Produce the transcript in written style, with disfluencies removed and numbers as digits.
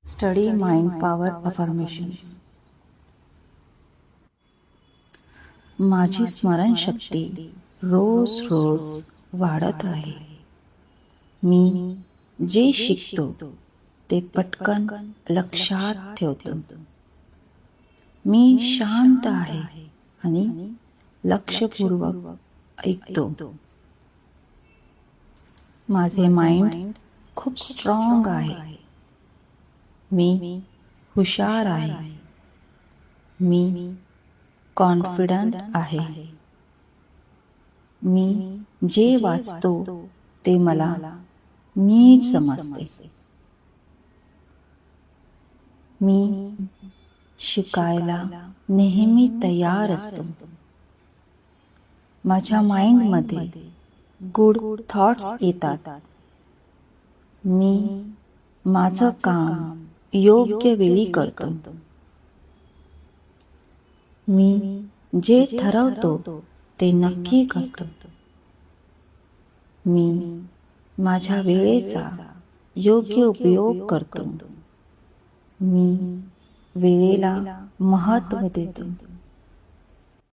Study Mind Power Affirmations. माझी स्मरणशक्ती रोज रोज वाढत आहे. मी जे शिकतो ते पटकन लक्षात ठेवतो. मी शांत आहे आणि लक्षपूर्वक ऐकतो. माझे माइंड खूप स्ट्रॉंग आहे. मी हुशार आहे. मी कॉन्फिडंट आहे. मी जे वाचतो ते मला नीट समजते. मी शिकायला नेहमी तयार असतो. माझ्या माइंडमध्ये गुड थॉट्स येतात. मी माझं काम योग्य वेळी करतो. मी जे ठरवतो ते नक्की करतो. मी माझ्या वेळेचा योग्य उपयोग करतो. मी वेळेला महत्त्व देतो.